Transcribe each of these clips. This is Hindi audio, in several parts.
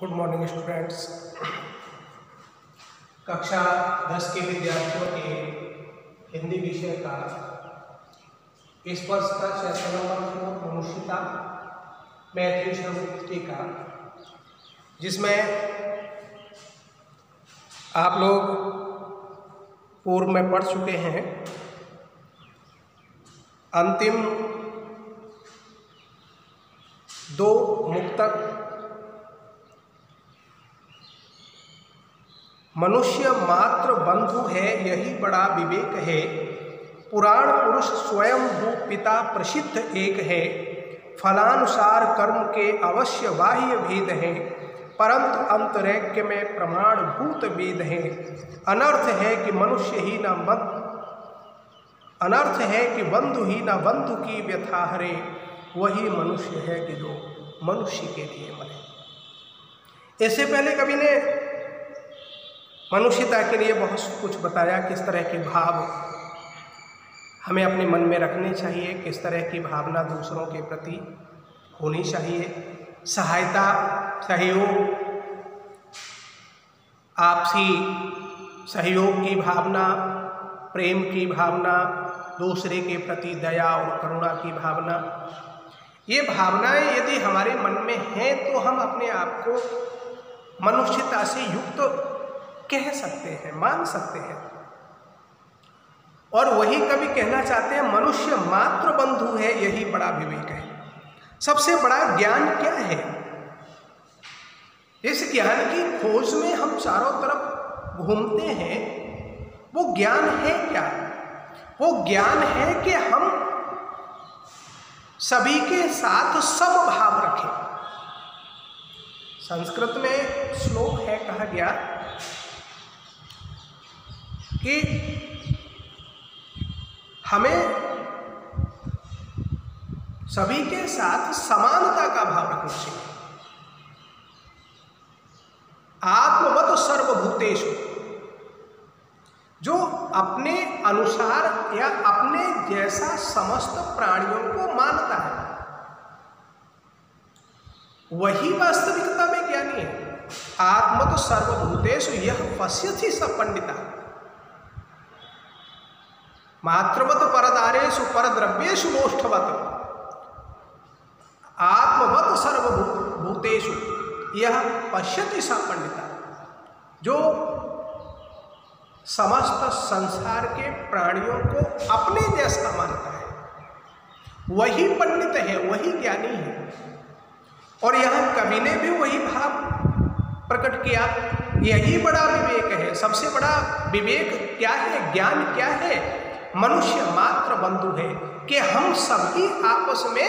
Good morning students. कक्षा 10 के विद्यार्थियों के हिंदी विषय का इस वर्ष का सेशन नंबर 4 मनुष्यता मैथिली शब्द टीका, जिसमें आप लोग पूर्व में पढ़ चुके हैं। अंतिम 2 मुक्तक मनुष्य मात्र बंधु है यही बड़ा विवेक है, पुराण पुरुष स्वयं भू पिता प्रसिद्ध एक है, फलानुसार कर्म के अवश्य बाह्य भेद हैं, परंतु अंतरैक्य में प्रमाण भूत वेद हैं। अनर्थ है कि बंधु ही न बंधु की व्यथा हरे, वही मनुष्य है कि जो मनुष्य के लिए मरे। इससे पहले कवि ने मनुष्यता के लिए बहुत कुछ बताया, किस तरह के भाव हमें अपने मन में रखने चाहिए, किस तरह की भावना दूसरों के प्रति होनी चाहिए, सहायता, सहयोग, आपसी सहयोग की भावना, प्रेम की भावना, दूसरे के प्रति दया और करुणा की भावना। ये भावनाएं यदि हमारे मन में हैं तो हम अपने आप को मनुष्यता से युक्त कह सकते हैं, मान सकते हैं। और वही कवि कहना चाहते हैं, मनुष्य मात्र बंधु है यही बड़ा विवेक है। सबसे बड़ा ज्ञान क्या है? इस ज्ञान की खोज में हम चारों तरफ घूमते हैं। वो ज्ञान है क्या? वो ज्ञान है कि हम सभी के साथ समभाव रखें। संस्कृत में श्लोक है, कहा गया कि हमें सभी के साथ समानता का भाव रखना चाहिए। आत्मवत् सर्वभूतेषु, जो अपने अनुसार या अपने जैसा समस्त प्राणियों को मानता है, वही वास्तविकता में ज्ञानी है। आत्मवत् सर्वभूतेषु यः पश्यति स पंडिता, मात्रवत परदारेषु परद्रव्येषु मोष्ठवत, आत्मवत सर्वभूतेषु यह पश्यति स पंडिता, जो समस्त संसार के प्राणियों को अपने जैसा मानता है, वही पंडित है, वही ज्ञानी है। और यहाँ कवि ने भी वही भाव प्रकट किया, यही बड़ा विवेक है। सबसे बड़ा विवेक क्या है, ज्ञान क्या है? मनुष्य मात्र बंधु है, कि हम सभी आपस में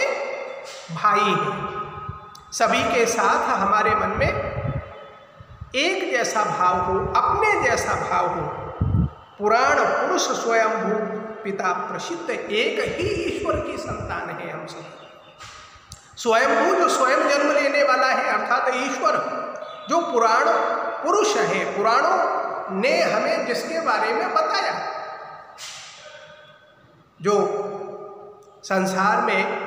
भाई हैं। सभी के साथ हमारे मन में एक जैसा भाव हो, अपने जैसा भाव हो। पुराण पुरुष स्वयं भू पिता प्रसिद्ध, एक ही ईश्वर की संतान है हम सब। स्वयंभू जो स्वयं जन्म लेने वाला है, अर्थात ईश्वर जो पुराण पुरुष है, पुराणों ने हमें जिसके बारे में बताया, जो संसार में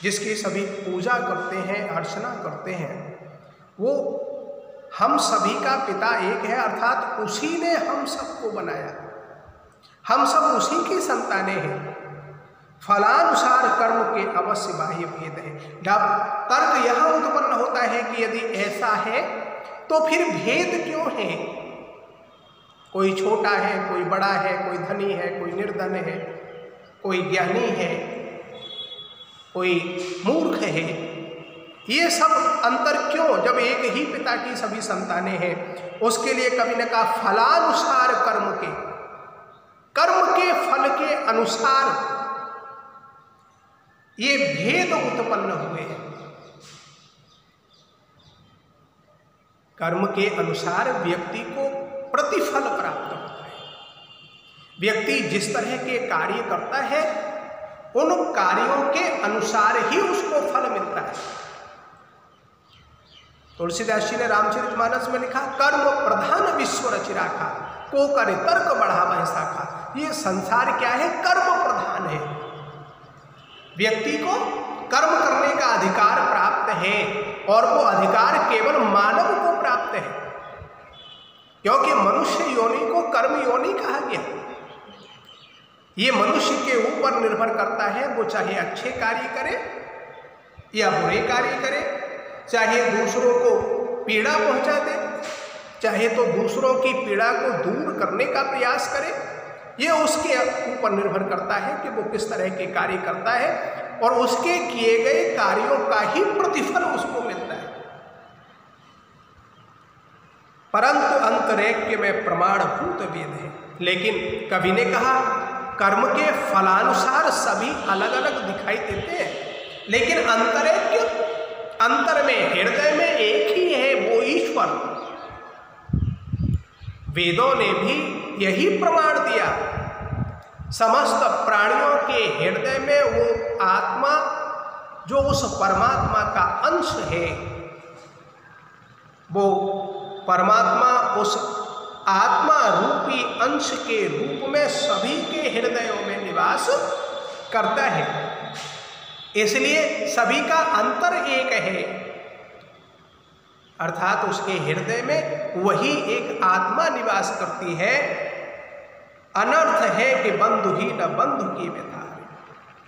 जिसकी सभी पूजा करते हैं, अर्चना करते हैं, वो हम सभी का पिता एक है, अर्थात उसी ने हम सबको बनाया। हम सब उसी की संतानें हैं। फलानुसार कर्म के अवश्य बाह्य भेद है। जब तर्क यह उत्पन्न होता है कि यदि ऐसा है तो फिर भेद क्यों है? कोई छोटा है, कोई बड़ा है, कोई धनी है, कोई निर्धन है, कोई ज्ञानी है, कोई मूर्ख है। ये सब अंतर क्यों, जब एक ही पिता की सभी संतानें हैं? उसके लिए कवि ने कहा, फलानुसार कर्म के फल के अनुसार ये भेद उत्पन्न हुए हैं। कर्म के अनुसार व्यक्ति को प्रतिफल प्राप्त होता है। व्यक्ति जिस तरह के कार्य करता है, उन कार्यों के अनुसार ही उसको फल मिलता है। तुलसीदास जी ने रामचरितमानस में लिखा, कर्म प्रधान विश्व रचि राखा, को करे तर्क बढ़ावा शाखा। ये संसार क्या है? कर्म प्रधान है। व्यक्ति को कर्म करने का अधिकार प्राप्त है, और वो अधिकार केवल क्योंकि मनुष्य योनि को कर्म योनि कहा गया। ये मनुष्य के ऊपर निर्भर करता है, वो चाहे अच्छे कार्य करे या बुरे कार्य करे, चाहे दूसरों को पीड़ा पहुंचा दे, चाहे तो दूसरों की पीड़ा को दूर करने का प्रयास करे। ये उसके ऊपर निर्भर करता है कि वो किस तरह के कार्य करता है और उसके किए गए कार्यों का ही प्रतिफल उसको मिलता है। परंतु अंतरैक्य में प्रमाणभूत वेद है। लेकिन कवि ने कहा कर्म के फलानुसार सभी अलग अलग दिखाई देते हैं, लेकिन अंतरैक्य, अंतर में हृदय में एक ही है, वो ईश्वर। वेदों ने भी यही प्रमाण दिया। समस्त प्राणियों के हृदय में वो आत्मा जो उस परमात्मा का अंश है, वो परमात्मा उस आत्मा रूपी अंश के रूप में सभी के हृदयों में निवास करता है। इसलिए सभी का अंतर एक है, अर्थात उसके हृदय में वही एक आत्मा निवास करती है। अनर्थ है कि बंधु ही न बंधु की व्यथा।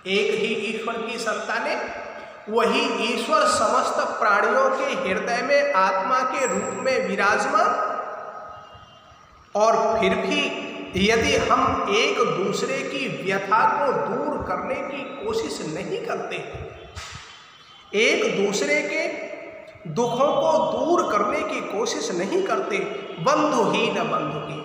एक ही ईश्वर की संतानें, वही ईश्वर समस्त प्राणियों के हृदय में आत्मा के रूप में विराजमान। और फिर भी यदि हम एक दूसरे की व्यथा को दूर करने की कोशिश नहीं करते, एक दूसरे के दुखों को दूर करने की कोशिश नहीं करते, बंधु ही न बंधु की।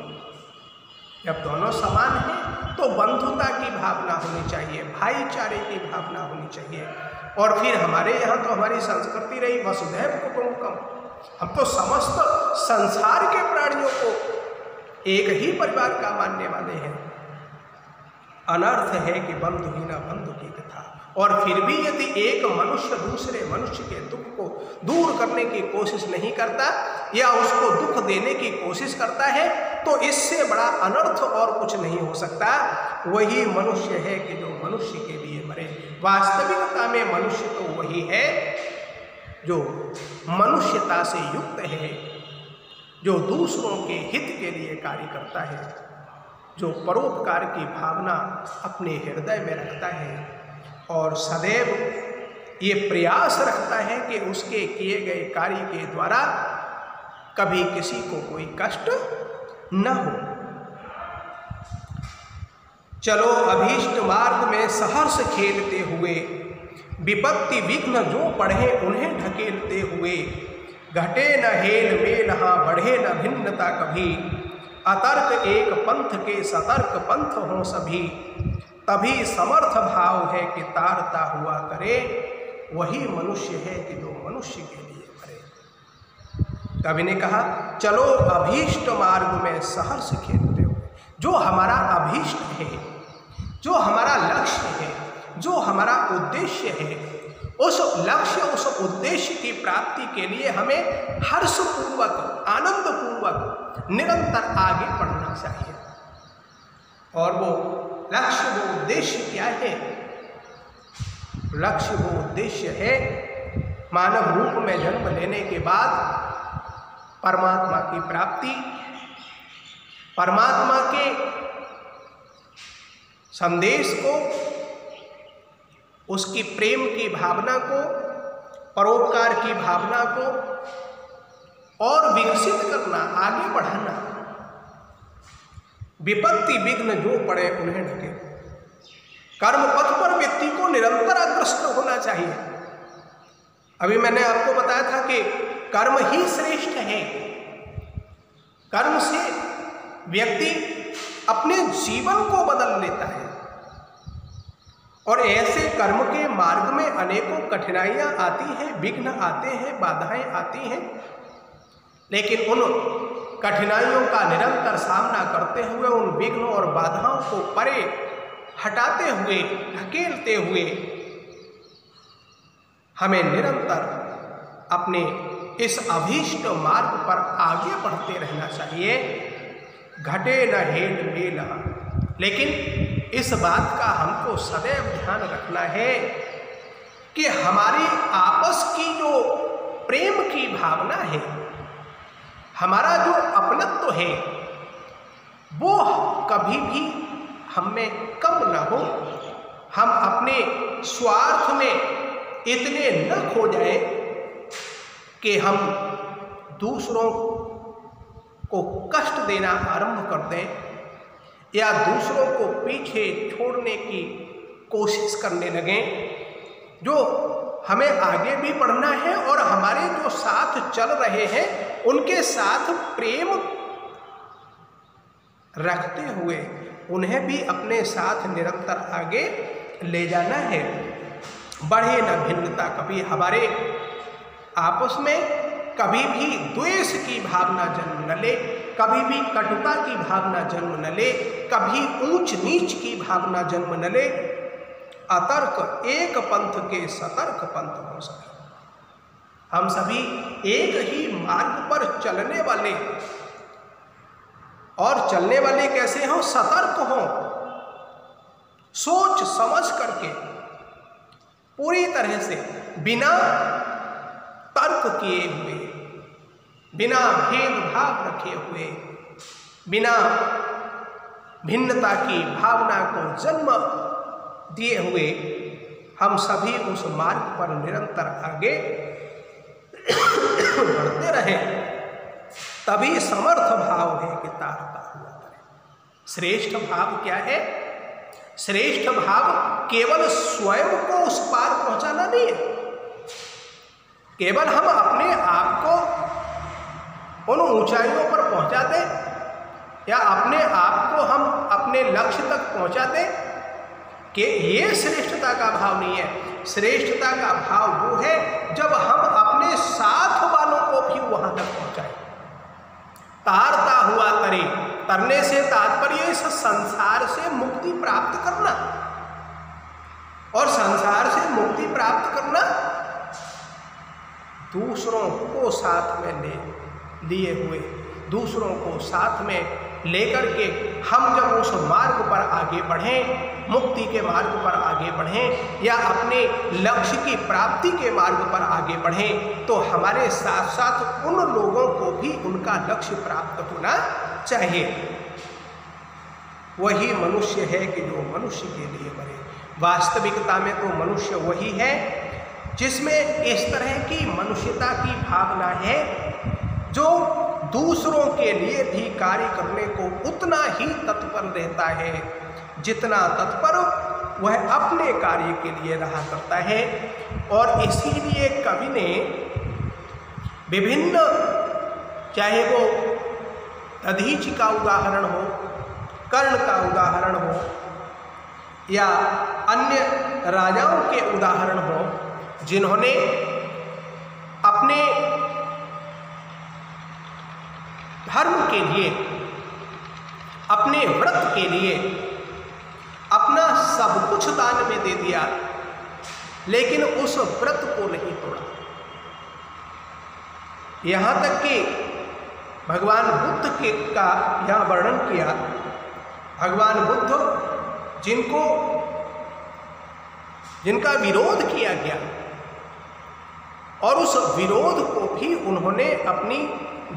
जब दोनों समान हैं तो बंधुता की भावना होनी चाहिए, भाईचारे की भावना होनी चाहिए। और फिर हमारे यहाँ तो हमारी संस्कृति रही वसुधैव कुटुंबकम। हम तो समस्त संसार के प्राणियों को एक ही परिवार का मानने वाले हैं। अनर्थ है कि बंधु ही न बंधु की कथा। और फिर भी यदि एक मनुष्य दूसरे मनुष्य के दुख को दूर करने की कोशिश नहीं करता या उसको दुख देने की कोशिश करता है, तो इससे बड़ा अनर्थ और कुछ नहीं हो सकता। वही मनुष्य है कि जो मनुष्य के लिए मरे। वास्तविकता में मनुष्य तो वही है जो मनुष्यता से युक्त है, जो दूसरों के हित के लिए कार्य करता है, जो परोपकार की भावना अपने हृदय में रखता है और सदैव ये प्रयास रखता है कि उसके किए गए कार्य के द्वारा कभी किसी को कोई कष्ट न हो। चलो अभीष्ट मार्ग में सहर्ष खेलते हुए, विपत्ति विघ्न जो पढ़े उन्हें ढकेलते हुए, घटे न हेल मेल हाँ बढ़े न भिन्नता कभी, अतर्क एक पंथ के सतर्क पंथ हों सभी, तभी समर्थ भाव है कि तारता हुआ करे, वही मनुष्य है कि जो मनुष्य के लिए करे। कवि ने कहा चलो अभीष्ट मार्ग में सहर्ष खेलते हुए, जो हमारा अभीष्ट है, जो हमारा लक्ष्य है, जो हमारा उद्देश्य है, उस लक्ष्य उस उद्देश्य की प्राप्ति के लिए हमें हर्षपूर्वक आनंदपूर्वक निरंतर आगे बढ़ना चाहिए। और वो लक्ष्य वो उद्देश्य क्या है? लक्ष्य वो उद्देश्य है मानव रूप में जन्म लेने के बाद परमात्मा की प्राप्ति, परमात्मा के संदेश को, उसकी प्रेम की भावना को, परोपकार की भावना को और विकसित करना, आगे बढ़ाना। विपत्ति विघ्न जो पड़े उन्हें ढके। कर्म पथ पर व्यक्ति को निरंतर अग्रसर होना चाहिए। अभी मैंने आपको बताया था कि कर्म ही श्रेष्ठ है। कर्म से व्यक्ति अपने जीवन को बदल लेता है। और ऐसे कर्म के मार्ग में अनेकों कठिनाइयां आती हैं, विघ्न आते हैं, बाधाएं आती हैं, लेकिन उन कठिनाइयों का निरंतर सामना करते हुए, उन विघ्नों और बाधाओं को परे हटाते हुए, ढकेलते हुए हमें निरंतर अपने इस अभीष्ट मार्ग पर आगे बढ़ते रहना चाहिए। घटे न हेल मेल। लेकिन इस बात का हमको सदैव ध्यान रखना है कि हमारी आपस की जो प्रेम की भावना है, हमारा जो अपनत्व है वो कभी भी हम में कम न हो, हम अपने स्वार्थ में इतने न खो जाए कि हम दूसरों को कष्ट देना आरंभ कर दें या दूसरों को पीछे छोड़ने की कोशिश करने लगें। जो हमें आगे भी बढ़ना है और हमारे जो साथ चल रहे हैं उनके साथ प्रेम रखते हुए उन्हें भी अपने साथ निरंतर आगे ले जाना है। बढ़े न भिन्नता, कभी हमारे आपस में कभी भी द्वेष की भावना जन्म न ले, कभी भी कटुता की भावना जन्म न ले, कभी ऊंच नीच की भावना जन्म न ले। अतर्क एक पंथ के सतर्क पंथ हो सके। हम सभी एक ही मार्ग पर चलने वाले, और चलने वाले कैसे हों? सतर्क हों, सोच समझ करके पूरी तरह से बिना तर्क किए हुए, बिना भेदभाव रखे हुए, बिना भिन्नता की भावना को जन्म दिए हुए हम सभी उस मार्ग पर निरंतर आगे बढ़ते रहें। तभी समर्थ भाव है कि तारता हुआ करे। श्रेष्ठ भाव क्या है? श्रेष्ठ भाव केवल स्वयं को उस पार पहुंचाना नहीं है, केवल हम अपने आप को उन ऊंचाइयों पर पहुंचा दें या अपने आप को हम अपने लक्ष्य तक पहुंचा दें कि ये श्रेष्ठता का भाव नहीं है। श्रेष्ठता का भाव वो है जब हम अपने साथ वालों को भी वहां तक पहुंचाएं। तारता हुआ तरे, तरने से तात्पर्य इस संसार से मुक्ति प्राप्त करना, और संसार से मुक्ति प्राप्त करना दूसरों को साथ में लिए हुए, दूसरों को साथ में लेकर के हम जब उस मार्ग पर आगे बढ़ें, मुक्ति के मार्ग पर आगे बढ़ें या अपने लक्ष्य की प्राप्ति के मार्ग पर आगे बढ़ें, तो हमारे साथ साथ उन लोगों को भी उनका लक्ष्य प्राप्त होना चाहिए। वही मनुष्य है कि जो मनुष्य के लिए मरे। वास्तविकता में तो मनुष्य वही है जिसमें इस तरह की मनुष्यता की भावना है, जो दूसरों के लिए भी कार्य करने को उतना ही तत्पर रहता है जितना तत्पर वह अपने कार्य के लिए रहा करता है। और इसीलिए कवि ने विभिन्न, चाहे वो दधीचि का उदाहरण हो, कर्ण का उदाहरण हो या अन्य राजाओं के उदाहरण हो, जिन्होंने अपने धर्म के लिए, अपने व्रत के लिए अपना सब कुछ दान में दे दिया, लेकिन उस व्रत को नहीं तोड़ा। यहाँ तक कि भगवान बुद्ध के का यहाँ वर्णन किया। भगवान बुद्ध जिनका विरोध किया गया और उस विरोध को भी उन्होंने अपनी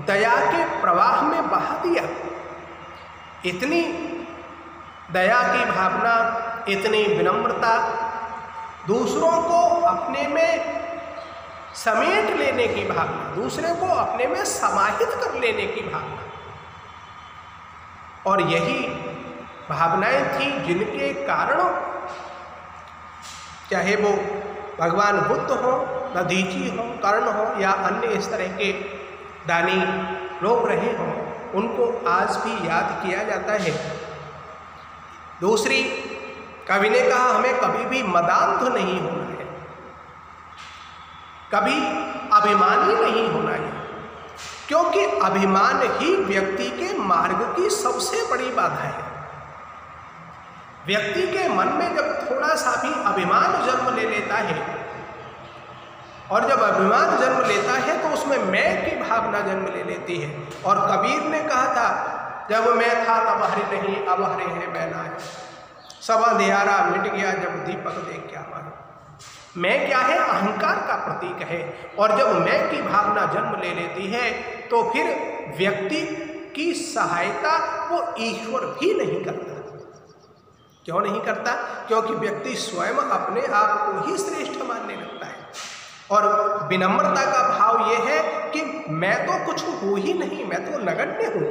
दया के प्रवाह में बहा दिया। इतनी दया की भावना, इतनी विनम्रता, दूसरों को अपने में समेट लेने की भावना, दूसरे को अपने में समाहित कर लेने की भावना, और यही भावनाएं थी जिनके कारण चाहे वो भगवान बुद्ध हो, दधीचि हो, कर्ण हो या अन्य इस तरह के दानी लोग रहे हों, उनको आज भी याद किया जाता है। दूसरी, कवि ने कहा हमें कभी भी मदान्ध नहीं होना है, कभी अभिमानी नहीं होना है, क्योंकि अभिमान ही व्यक्ति के मार्ग की सबसे बड़ी बाधा है। व्यक्ति के मन में जब थोड़ा सा भी अभिमान जन्म ले लेता है, और जब अभिमान जन्म लेता है तो उसमें मैं की भावना जन्म ले लेती है। और कबीर ने कहा था, जब मैं था तब हरि नहीं, अब हरे हैं मैं ना है, सब अंधियारा मिट गया जब दीपक देख क्या मारे। मैं क्या है? अहंकार का प्रतीक है। और जब मैं की भावना जन्म ले लेती है तो फिर व्यक्ति की सहायता वो ईश्वर भी नहीं करता। क्यों नहीं करता? क्योंकि व्यक्ति स्वयं अपने आप को ही श्रेष्ठ मानने लगता है। और विनम्रता का भाव ये है कि मैं तो कुछ हूँ ही नहीं, मैं तो नगण्य हूँ।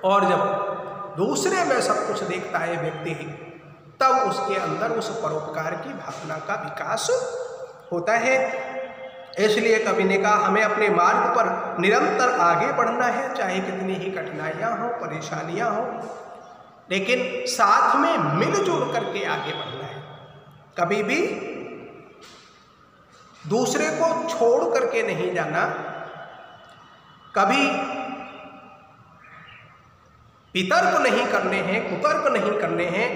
और जब दूसरे में सब कुछ देखता है व्यक्ति, तब उसके अंदर उस परोपकार की भावना का विकास होता है। इसलिए कवि ने कहा हमें अपने मार्ग पर निरंतर आगे बढ़ना है, चाहे कितनी ही कठिनाइयाँ हों, परेशानियाँ हों, लेकिन साथ में मिलजुल करके आगे बढ़ना है। कभी भी दूसरे को छोड़ करके नहीं जाना, कभी वितर्क नहीं करने हैं, कुतर्क नहीं करने हैं।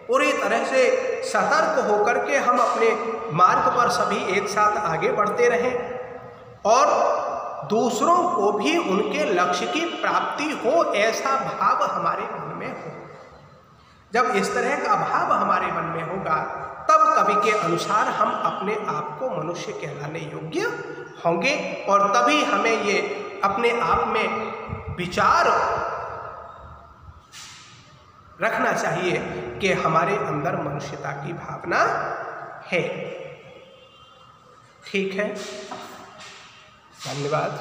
पूरी तरह से सतर्क होकर के हम अपने मार्ग पर सभी एक साथ आगे बढ़ते रहें और दूसरों को भी उनके लक्ष्य की प्राप्ति हो, ऐसा भाव हमारे मन में हो। जब इस तरह का भाव हमारे मन में होगा तब कवि के अनुसार हम अपने आप को मनुष्य कहलाने योग्य होंगे और तभी हमें ये अपने आप में विचार रखना चाहिए कि हमारे अंदर मनुष्यता की भावना है। ठीक है, धन्यवाद।